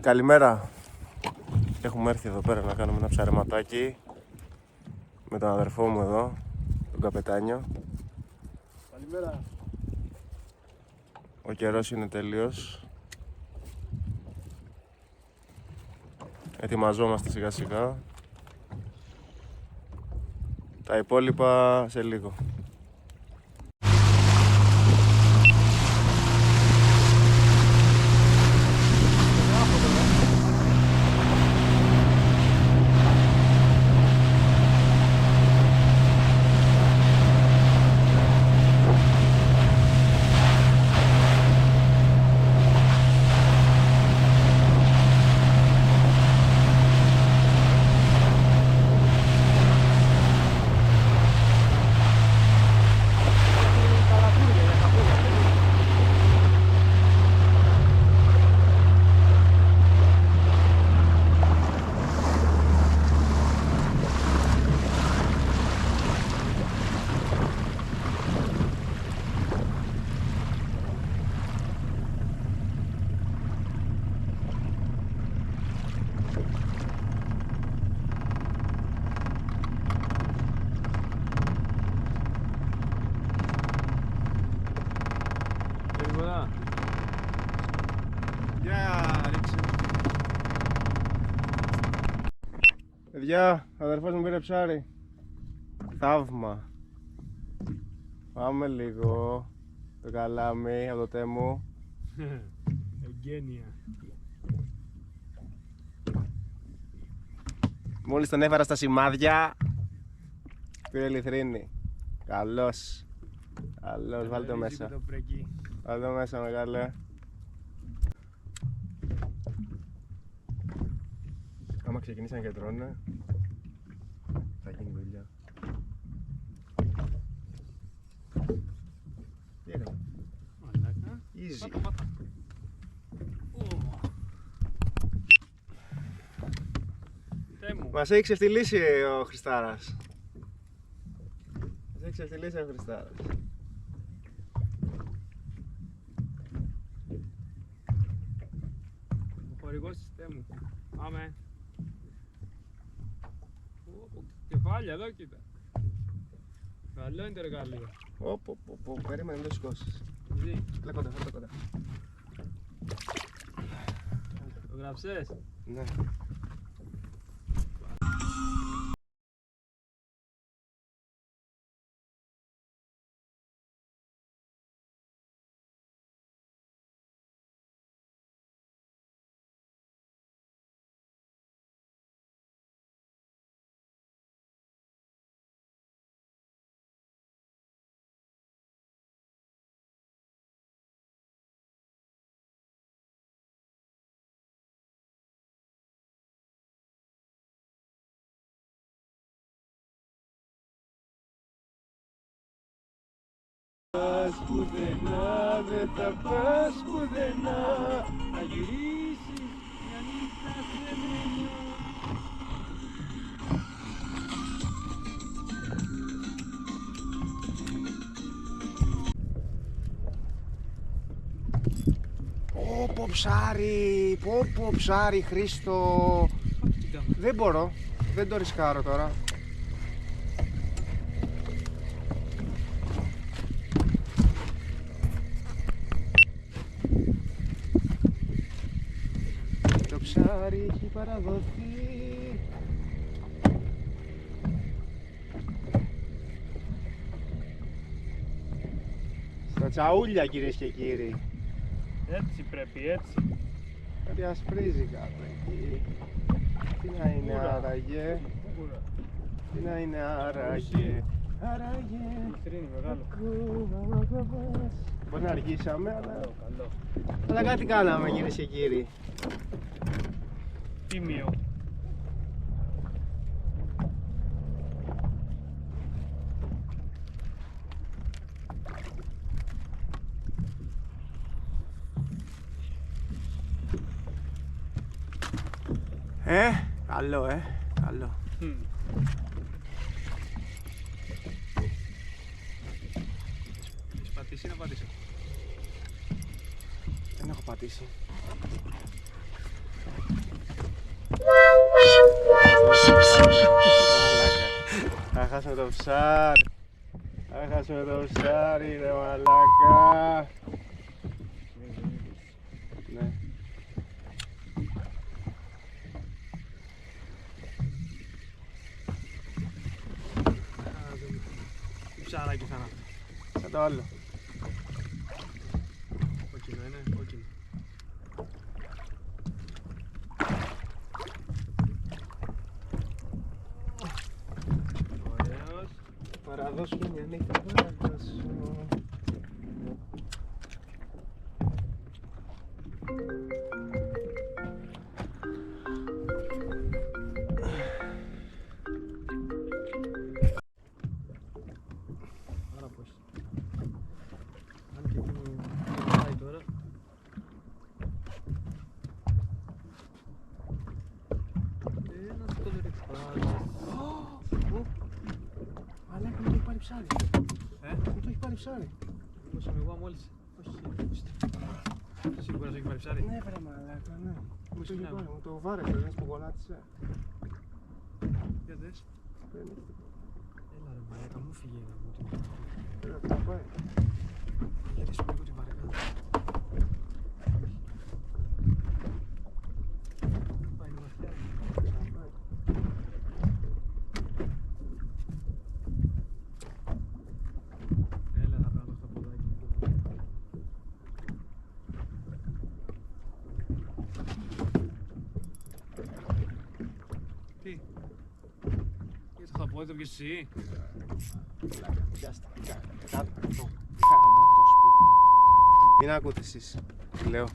Καλημέρα. Έχουμε έρθει εδώ πέρα να κάνουμε ένα ψαρεματάκι με τον αδερφό μου εδώ, τον καπετάνιο. Καλημέρα. Ο καιρός είναι τέλειος. Ετοιμαζόμαστε σιγά σιγά. Τα υπόλοιπα σε λίγο. Παιδιά, ο αδερφός μου πήρε ψάρι. Θαύμα. Πάμε λίγο το καλάμι από το Τέμου. Ευγένεια. Μόλις τον έφερα στα σημάδια, πήρε λιθρίνη. Καλός. Καλός, βάλτε το μέσα. Βάλτε το μέσα, μεγάλε. Άμα ξεκινήσαν και τρώνε, θα γίνει δουλειά. Τι έκανε? Μαλάκα. Easy. Πάτα. Μας έχει ξεφτυλίσει ο Χριστάρας. Μας έχει ξεφτυλίσει ο Χριστάρας. Ο χορηγός της Τέμου. Πάμε. Κεφάλια εδώ, κοίτα. Καλό είναι το εργαλείο. Περίμενε, δεν το σηκώσεις. Έλα κοντά, φέρτε κοντά. Το γράψες? Ναι. Πουδενά, δεν θα πας πουδενά. Θα γυρίσεις μια νύχτα σε μένα. Πω ψάρι, πω ψάρι, Χρήστο. Δεν μπορώ, δεν το ρισκάρω τώρα. Το ψάρι έχει παραδοθεί. Στα τσαούλια, κυρίες και κύριοι. Έτσι πρέπει, έτσι. Κάτι ασπρίζει κάτω εκεί. Τι να είναι άραγε? Τι να είναι άραγε? Άραγε. Μπορεί να αργήσαμε, αλλά κάτι κάναμε, κυρίες και κύριοι. Τίμιο. Καλό, καλό. Έχεις πατήσει ή να πατήσω? Δεν έχω πατήσει. με το ψάρι. Έχασαμε το ψάρι ρε μαλάκα. Ναι. Ψάρακι θα είναι. Σαν το άλλο. Κόκκινο είναι, κόκκινο. Ωραίος. Παραδώσουμε μια νύχτα, παραδώσουμε. Άρα πώς. Αν και μου πάει τώρα. Ένας κολορυφάδας. Μαλάκα μου το έχει πάρει ψάρι. Μου το έχει πάρει ψάρι. Μήπως είμαι εγώ μόλις. Όχι. Σίγουρα σου έχει πάρει ψάρι. Ναι βρε μαλάκα, ναι. Μου το έχει πάρει, μου το βάρεσε, δεν σου γονάτισε. Για δες. Δεν είναι. Έλα ρε μαλάκα, μου φύγε να μου την. Έλα, πού πάει. Γιατί σου λίγο την βαρεκά. Πάει είναι βαθιά. Έλα, θα κάνω το χταποδάκι. Τι? Γιατί θα πω, το πιες εσύ. Πιάστα, κάτω το χάμω το σπίτι. Μην ακούτε εσείς, τι λέω.